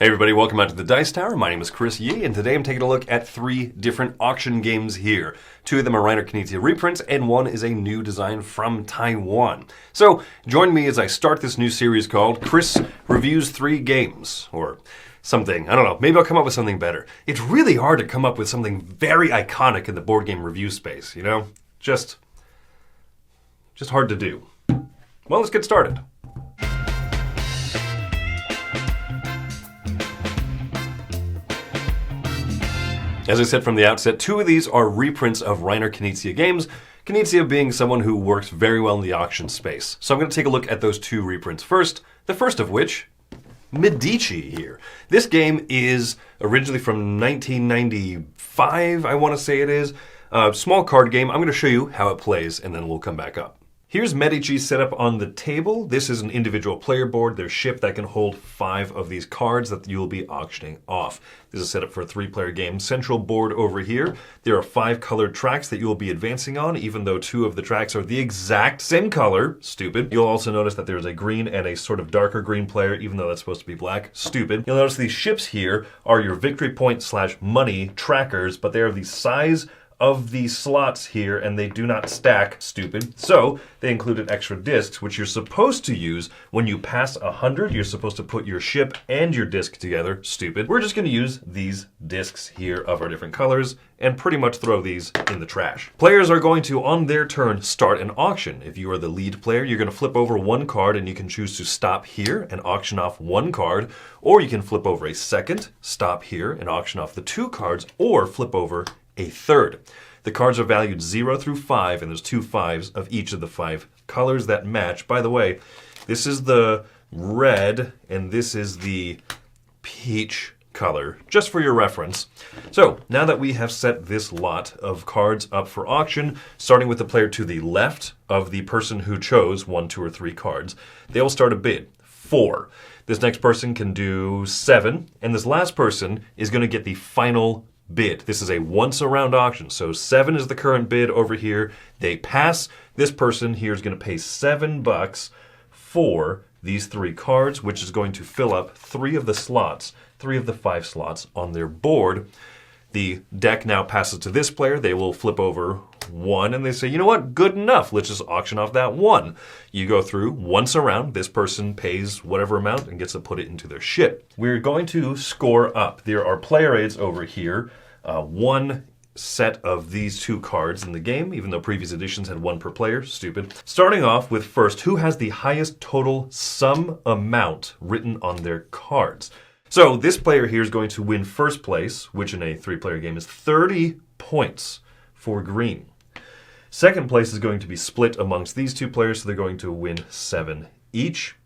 Hey everybody, welcome out to the Dice Tower. My name is Chris Yee, and today I'm taking a look at 3 different auction games here. 2 of them are Reiner Knizia reprints, and 1 is a new design from Taiwan. So, join me as I start this new series called Chris Reviews 3 Games, or something. I don't know, maybe I'll come up with something better. It's really hard to come up with something very iconic in the board game review space, you know? Just hard to do. Well, let's get started. As I said from the outset, 2 of these are reprints of Reiner Knizia games, Knizia being someone who works very well in the auction space. So I'm going to take a look at those 2 reprints first, the first of which, Medici here. This game is originally from 1995, I want to say it is. A small card game. I'm going to show you how it plays, and then we'll come back up. Here's Medici set up on the table. This is an individual player board. There's ship that can hold 5 of these cards that you'll be auctioning off. This is set up for a 3-player game. Central board over here. There are 5 colored tracks that you'll be advancing on, even though 2 of the tracks are the exact same color. Stupid. You'll also notice that there's a green and a sort of darker green player, even though that's supposed to be black. Stupid. You'll notice these ships here are your victory point / money trackers, but they are the size of these slots here, and they do not stack. Stupid. So they included extra discs, which you're supposed to use when you pass 100. You're supposed to put your ship and your disc together. Stupid. We're just going to use these discs here of our different colors and pretty much throw these in the trash. Players are going to, on their turn, start an auction. If you are the lead player, you're going to flip over 1 card, and you can choose to stop here and auction off 1 card, or you can flip over a second, stop here and auction off the 2 cards, or flip over a third. The cards are valued 0 through 5, and there's 2 5s of each of the 5 colors that match. By the way, this is the red, and this is the peach color, just for your reference. So, now that we have set this lot of cards up for auction, starting with the player to the left of the person who chose 1, 2, or 3 cards, they will start a bid. 4. This next person can do 7, and this last person is going to get the final bid. This is a once around auction. So 7 is the current bid over here. They pass. This person here is going to pay $7 for these 3 cards, which is going to fill up 3 of the slots, 3 of the 5 slots on their board. The deck now passes to this player. They will flip over 1 and they say, you know what, good enough. Let's just auction off that 1. You go through once around. This person pays whatever amount and gets to put it into their ship. We're going to score up. There are player aids over here. 1 set of these 2 cards in the game, even though previous editions had 1 per player. Stupid. Starting off with first, who has the highest total sum amount written on their cards? So this player here is going to win first place, which in a 3-player game is 30 points for green. Second place is going to be split amongst these 2 players, so they're going to win 7 each.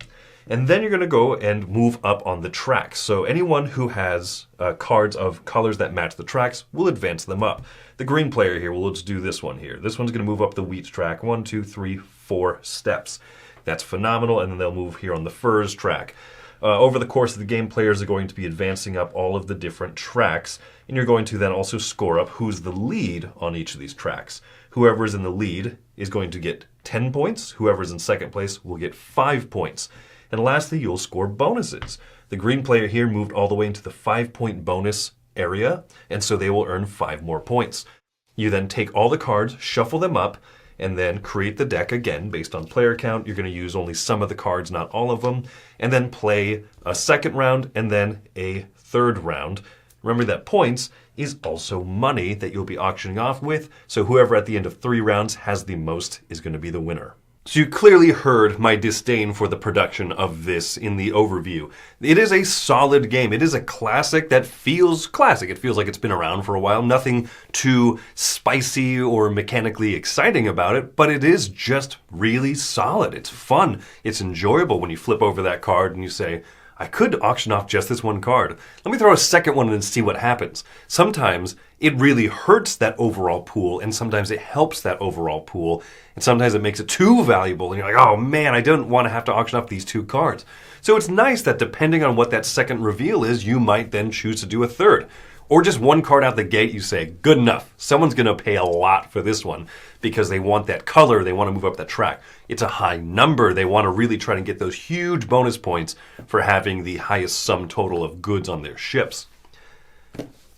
And then you're going to go and move up on the tracks. So anyone who has cards of colors that match the tracks will advance them up. The green player here, well, let's do this one here. This one's going to move up the wheat track 1, 2, 3, 4 steps. That's phenomenal. And then they'll move here on the furs track. Over the course of the game, players are going to be advancing up all of the different tracks. And you're going to then also score up who's the lead on each of these tracks. Whoever is in the lead is going to get 10 points. Whoever is in second place will get 5 points. And lastly, you'll score bonuses. The green player here moved all the way into the 5-point bonus area, and so they will earn 5 more points. You then take all the cards, shuffle them up, and then create the deck again based on player count. You're going to use only some of the cards, not all of them, and then play a second round and then a third round. Remember that points is also money that you'll be auctioning off with, so whoever at the end of 3 rounds has the most is going to be the winner. So you clearly heard my disdain for the production of this in the overview. It is a solid game. It is a classic that feels classic. It feels like it's been around for a while. Nothing too spicy or mechanically exciting about it, but it is just really solid. It's fun. It's enjoyable when you flip over that card and you say, I could auction off just this 1 card. Let me throw a second one and see what happens. Sometimes it really hurts that overall pool, and sometimes it helps that overall pool, and sometimes it makes it too valuable, and you're like, oh man, I don't want to have to auction off these 2 cards. So it's nice that depending on what that second reveal is, you might then choose to do a third. Or just one card out the gate, you say, good enough. Someone's going to pay a lot for this one because they want that color, they want to move up that track. It's a high number. They want to really try to get those huge bonus points for having the highest sum total of goods on their ships.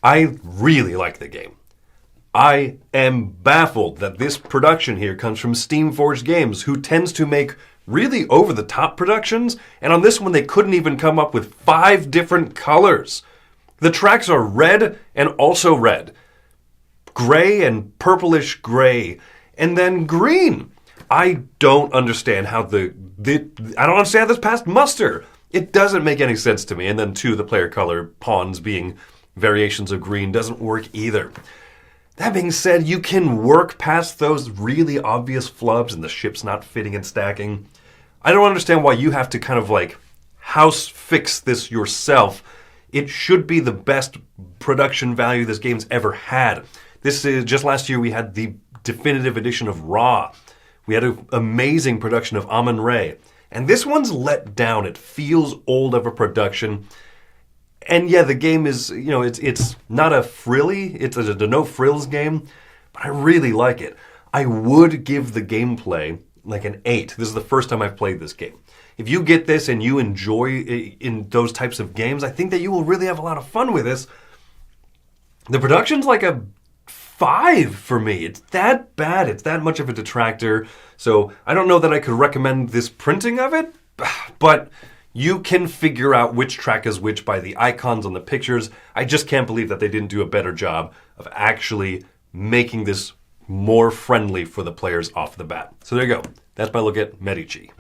I really like the game. I am baffled that this production here comes from Steamforged Games, who tends to make really over-the-top productions, and on this one they couldn't even come up with 5 different colors. The tracks are red and also red, gray and purplish gray, and then green. I don't understand how I don't understand how this passed muster. It doesn't make any sense to me. And then 2, the player color pawns being variations of green doesn't work either. That being said, you can work past those really obvious flubs and the ship's not fitting and stacking. I don't understand why you have to kind of like house fix this yourself. It should be the best production value this game's ever had. This is just last year we had the definitive edition of Ra. We had an amazing production of Amun-Re. And this one's let down. It feels old of a production. And yeah, the game is, it's not a frilly, it's a no frills game, but I really like it. I would give the gameplay like an 8. This is the first time I've played this game. If you get this and you enjoy in those types of games, I think that you will really have a lot of fun with this. The production's like a 5 for me. It's that bad. It's that much of a detractor. So I don't know that I could recommend this printing of it, but you can figure out which track is which by the icons on the pictures. I just can't believe that they didn't do a better job of actually making this more friendly for the players off the bat. So there you go. That's my look at Medici.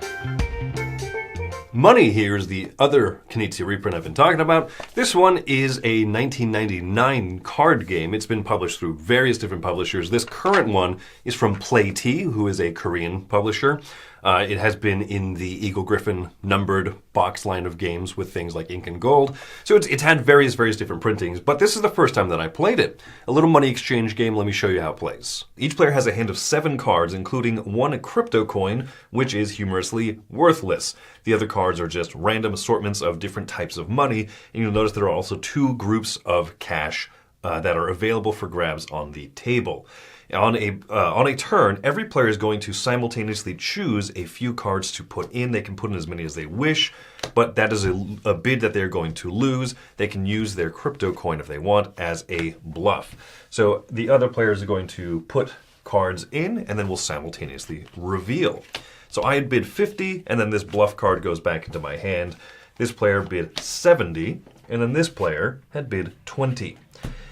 Money here is the other Knizia reprint I've been talking about. This one is a 1999 card game. It's been published through various different publishers. This current one is from Play-T, who is a Korean publisher. It has been in the Eagle Griffin numbered box line of games with things like Ink and Gold. So it's had various different printings, but this is the first time that I played it. A little money exchange game. Let me show you how it plays. Each player has a hand of 7 cards, including 1 crypto coin, which is humorously worthless. The other cards are just random assortments of different types of money, and you'll notice there are also 2 groups of cash that are available for grabs on the table. On a turn, every player is going to simultaneously choose a few cards to put in. They can put in as many as they wish, but that is a bid that they're going to lose. They can use their crypto coin if they want as a bluff. So the other players are going to put cards in, and then we'll simultaneously reveal. So I had bid 50, and then this bluff card goes back into my hand. This player bid 70, and then this player had bid 20.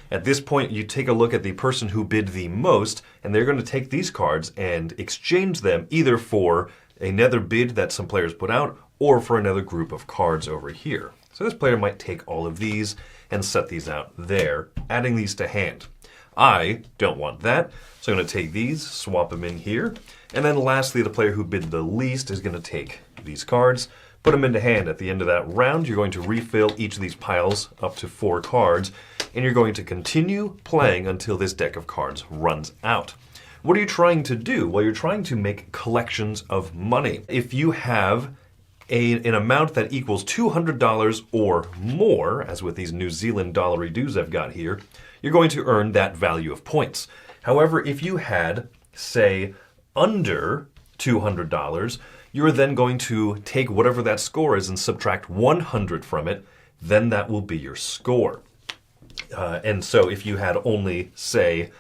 At this point, you take a look at the person who bid the most, and they're going to take these cards and exchange them either for another bid that some players put out or for another group of cards over here. So this player might take all of these and set these out there, adding these to hand. I don't want that, so I'm going to take these, swap them in here, and then lastly, the player who bid the least is going to take these cards, put them into hand. At the end of that round, you're going to refill each of these piles up to 4 cards, and you're going to continue playing until this deck of cards runs out. What are you trying to do? Well, you're trying to make collections of money. If you have an amount that equals $200 or more, as with these New Zealand dollary dues I've got here, you're going to earn that value of points. However, if you had, say, under $200, you're then going to take whatever that score is and subtract 100 from it, then that will be your score. And so if you had only, say,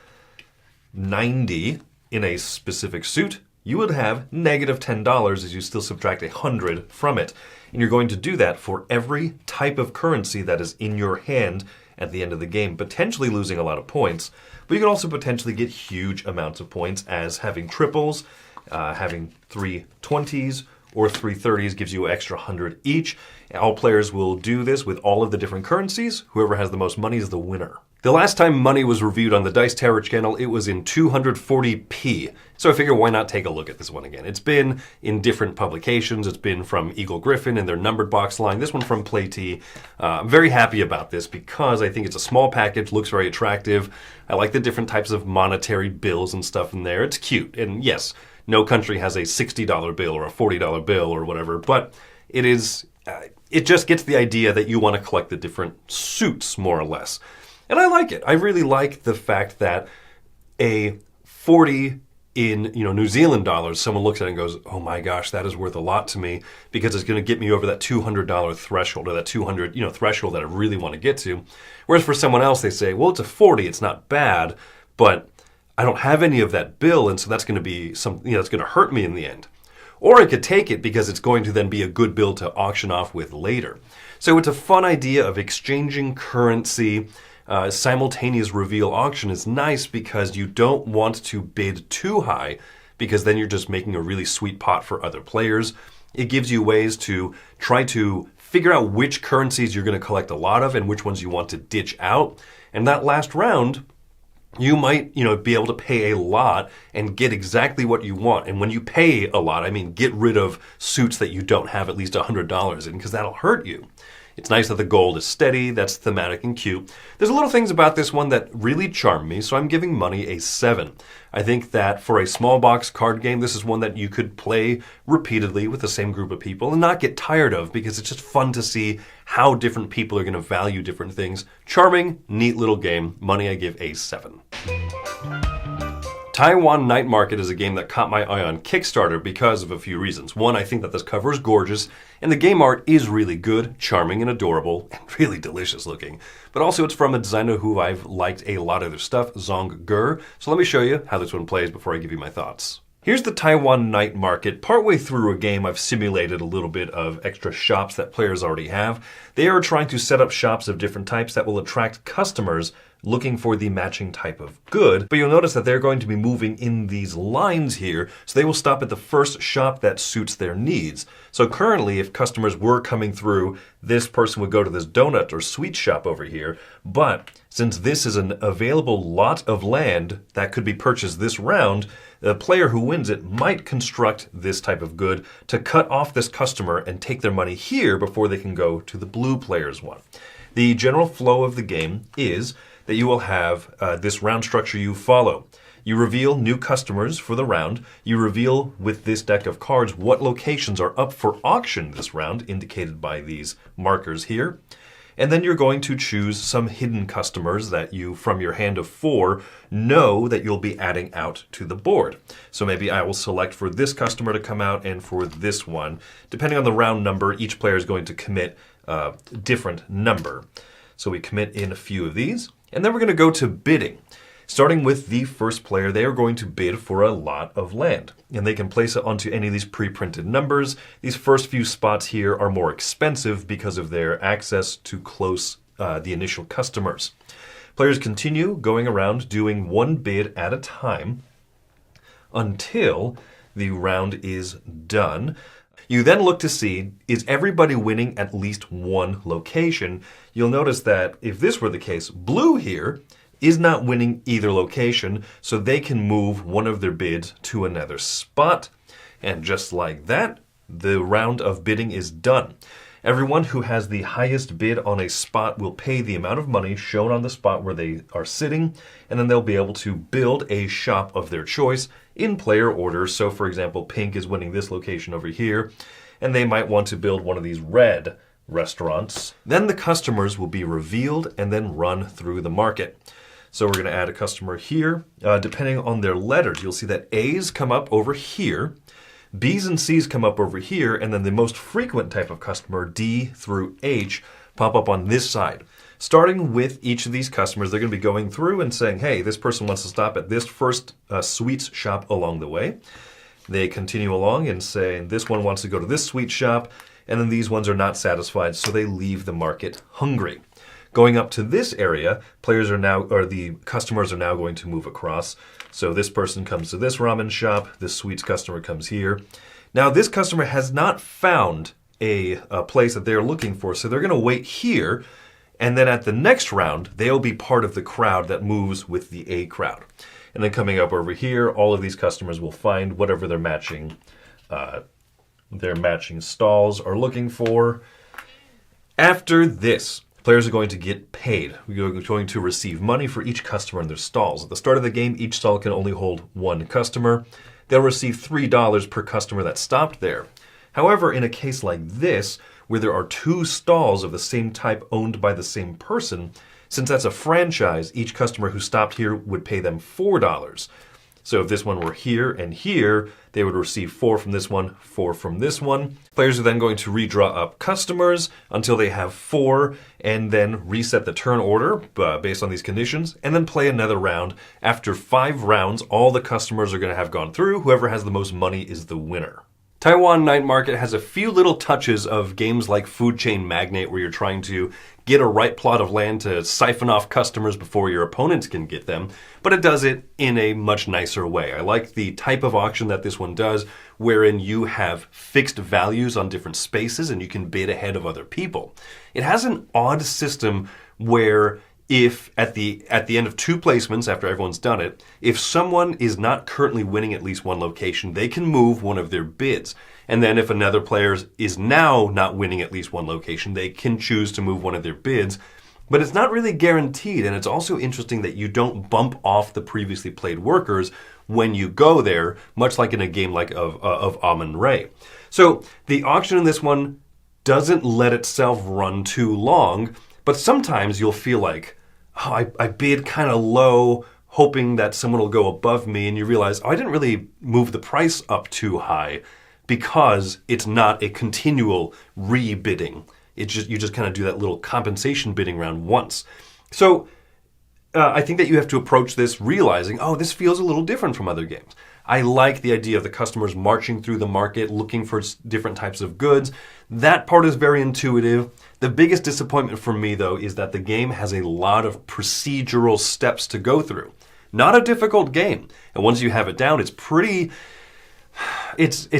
90 in a specific suit, you would have negative $10 as you still subtract 100 from it. And you're going to do that for every type of currency that is in your hand at the end of the game, potentially losing a lot of points. But you can also potentially get huge amounts of points as having triples, having 3 20s or 3 30s gives you an extra 100 each. All players will do this with all of the different currencies. Whoever has the most money is the winner. The last time money was reviewed on the Dice Tower channel, it was in 240p. So I figure why not take a look at this one again. It's been in different publications. It's been from Eagle Griffin and their numbered box line. This one from Play-T. I'm very happy about this because I think it's a small package, looks very attractive. I like the different types of monetary bills and stuff in there. It's cute. And yes, no country has a $60 bill or a $40 bill or whatever, but it is... it just gets the idea that you want to collect the different suits, more or less. And I like it. I really like the fact that a 40 in New Zealand dollars, someone looks at it and goes, oh my gosh, that is worth a lot to me because it's going to get me over that $200 threshold or that 200 threshold that I really want to get to. Whereas for someone else, they say, well, it's a 40, it's not bad, but I don't have any of that bill, and so that's going to be something that's going to hurt me in the end. Or I could take it because it's going to then be a good bill to auction off with later. So it's a fun idea of exchanging currency. Simultaneous reveal auction is nice because you don't want to bid too high because then you're just making a really sweet pot for other players. It gives you ways to try to figure out which currencies you're going to collect a lot of and which ones you want to ditch out. And that last round, you might, be able to pay a lot and get exactly what you want. And when you pay a lot, I mean get rid of suits that you don't have at least $100 in because that'll hurt you. It's nice that the gold is steady, that's thematic and cute. There's little things about this one that really charm me, so I'm giving money a 7. I think that for a small box card game, this is one that you could play repeatedly with the same group of people and not get tired of because it's just fun to see how different people are going to value different things. Charming, neat little game. Money I give a 7. Taiwan Night Market is a game that caught my eye on Kickstarter because of a few reasons. One, I think that this cover is gorgeous, and the game art is really good, charming and adorable, and really delicious looking. But also it's from a designer who I've liked a lot of their stuff, Zong Ger. So let me show you how this one plays before I give you my thoughts. Here's the Taiwan Night Market. Partway through a game, I've simulated a little bit of extra shops that players already have. They are trying to set up shops of different types that will attract customers looking for the matching type of good. But you'll notice that they're going to be moving in these lines here, so they will stop at the first shop that suits their needs. So currently, if customers were coming through, this person would go to this donut or sweet shop over here. But since this is an available lot of land that could be purchased this round, the player who wins it might construct this type of good to cut off this customer and take their money here before they can go to the blue player's one. The general flow of the game is that you will have this round structure you follow. You reveal new customers for the round. You reveal with this deck of cards what locations are up for auction this round, indicated by these markers here. And then you're going to choose some hidden customers that you, from your hand of 4, know that you'll be adding out to the board. So maybe I will select for this customer to come out and for this one. Depending on the round number, each player is going to commit a different number. So we commit in a few of these. And then we're going to go to bidding. Starting with the first player, they are going to bid for a lot of land. And they can place it onto any of these pre-printed numbers. These first few spots here are more expensive because of their access to close the initial customers. Players continue going around doing one bid at a time until the round is done. You then look to see, is everybody winning at least one location? You'll notice that if this were the case, blue here is not winning either location, so they can move one of their bids to another spot. And just like that, the round of bidding is done. Everyone who has the highest bid on a spot will pay the amount of money shown on the spot where they are sitting, and then they'll be able to build a shop of their choice in player order. So for example, pink is winning this location over here, and they might want to build one of these red restaurants. Then the customers will be revealed and then run through the market. So we're going to add a customer here. Depending on their letters, you'll see that A's come up over here, B's and C's come up over here, and then the most frequent type of customer, D through H, pop up on this side. Starting with each of these customers, they're going to be going through and saying, hey, this person wants to stop at this first sweets shop along the way. They continue along and say, this one wants to go to this sweet shop, and then these ones are not satisfied, so they leave the market hungry. Going up to this area, the customers are now going to move across. So this person comes to this ramen shop, this sweets customer comes here. Now this customer has not found a place that they're looking for, so they're going to wait here, and then at the next round, they'll be part of the crowd that moves with the A crowd. And then coming up over here, all of these customers will find whatever their matching stalls are looking for. After this, players are going to get paid. We're going to receive money for each customer in their stalls. At the start of the game, each stall can only hold one customer. They'll receive $3 per customer that stopped there. However, in a case like this, where there are 2 stalls of the same type owned by the same person. Since that's a franchise, each customer who stopped here would pay them $4. So if this one were here and here, they would receive 4 from this one, 4 from this one. Players are then going to redraw up customers until they have 4, and then reset the turn order based on these conditions, and then play another round. After 5 rounds, all the customers are going to have gone through. Whoever has the most money is the winner. Taiwan Night Market has a few little touches of games like Food Chain Magnate, where you're trying to get a right plot of land to siphon off customers before your opponents can get them, but it does it in a much nicer way. I like the type of auction that this one does, wherein you have fixed values on different spaces and you can bid ahead of other people. It has an odd system where if at the end of 2 placements, after everyone's done it, if someone is not currently winning at least one location, they can move one of their bids. And then if another player is now not winning at least one location, they can choose to move one of their bids. But it's not really guaranteed, and it's also interesting that you don't bump off the previously played workers when you go there, much like in a game like of Amun-Re. So the auction in this one doesn't let itself run too long, but sometimes you'll feel like, oh, I bid kind of low, hoping that someone will go above me, and you realize, oh, I didn't really move the price up too high because it's not a continual re-bidding. You just kind of do that little compensation bidding round once. So I think that you have to approach this realizing, oh, this feels a little different from other games. I like the idea of the customers marching through the market, looking for different types of goods. That part is very intuitive. The biggest disappointment for me, though, is that the game has a lot of procedural steps to go through. Not a difficult game. And once you have it down, it's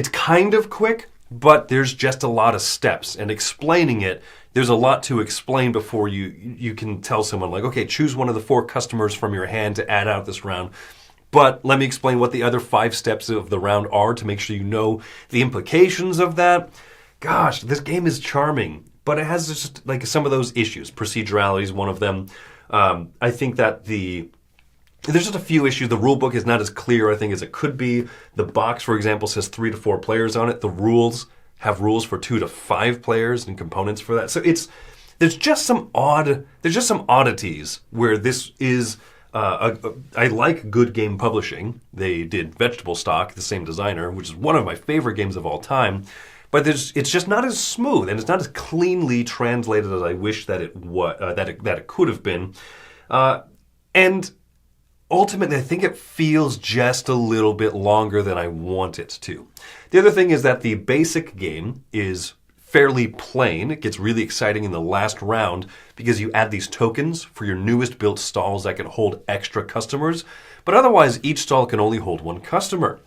kind of quick, but there's just a lot of steps. And explaining it, there's a lot to explain before you can tell someone, like, okay, choose one of the 4 customers from your hand to add out this round. But let me explain what the other 5 steps of the round are to make sure you know the implications of that. Gosh, this game is charming, but it has just like some of those issues. Procedurality is one of them. I think that there's just a few issues. The rule book is not as clear, I think, as it could be. The box, for example, says 3 to 4 players on it. The rules have rules for 2 to 5 players and components for that. So there's just some oddities where this is. I like good game publishing. They did Vegetable Stock, the same designer, which is one of my favorite games of all time. But it's just not as smooth, and it's not as cleanly translated as I wish that it could have been. And ultimately, I think it feels just a little bit longer than I want it to. The other thing is that the basic game is fairly plain. It gets really exciting in the last round because you add these tokens for your newest built stalls that can hold extra customers, but otherwise each stall can only hold 1 customer.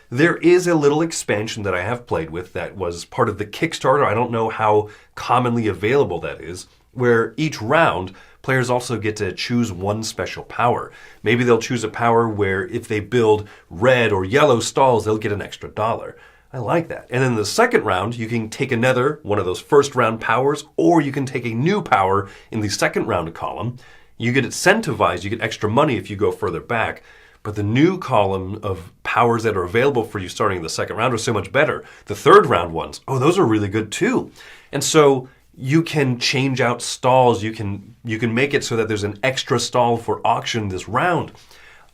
There is a little expansion that I have played with that was part of the Kickstarter. I don't know how commonly available that is, where each round players also get to choose 1 special power. Maybe they'll choose a power where if they build red or yellow stalls, they'll get an extra $1. I like that. And then in the second round, you can take another one of those first round powers, or you can take a new power in the second round column. You get incentivized, you get extra money if you go further back. But the new column of powers that are available for you starting in the second round are so much better. The third round ones, oh, those are really good too. And so you can change out stalls. You can make it so that there's an extra stall for auction this round.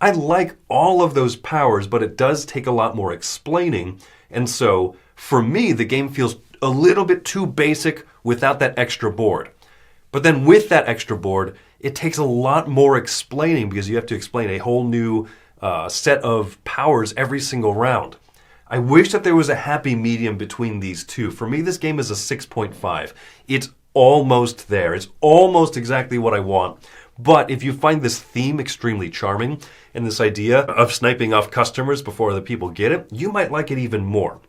I like all of those powers, but it does take a lot more explaining. And so, for me, the game feels a little bit too basic without that extra board. But then with that extra board, it takes a lot more explaining because you have to explain a whole new set of powers every single round. I wish that there was a happy medium between these two. For me, this game is a 6.5. It's almost there. It's almost exactly what I want. But if you find this theme extremely charming and this idea of sniping off customers before other people get it, you might like it even more.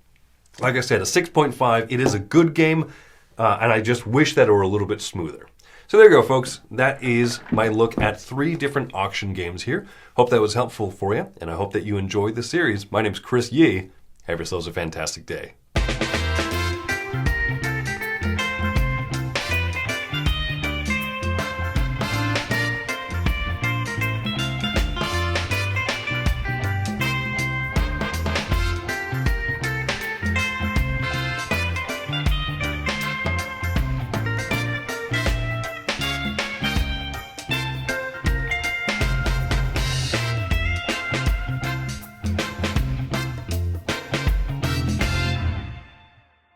Like I said, a 6.5, it is a good game, and I just wish that it were a little bit smoother. So there you go, folks. That is my look at 3 different auction games here. Hope that was helpful for you, and I hope that you enjoyed the series. My name's Chris Yee. Have yourselves a fantastic day.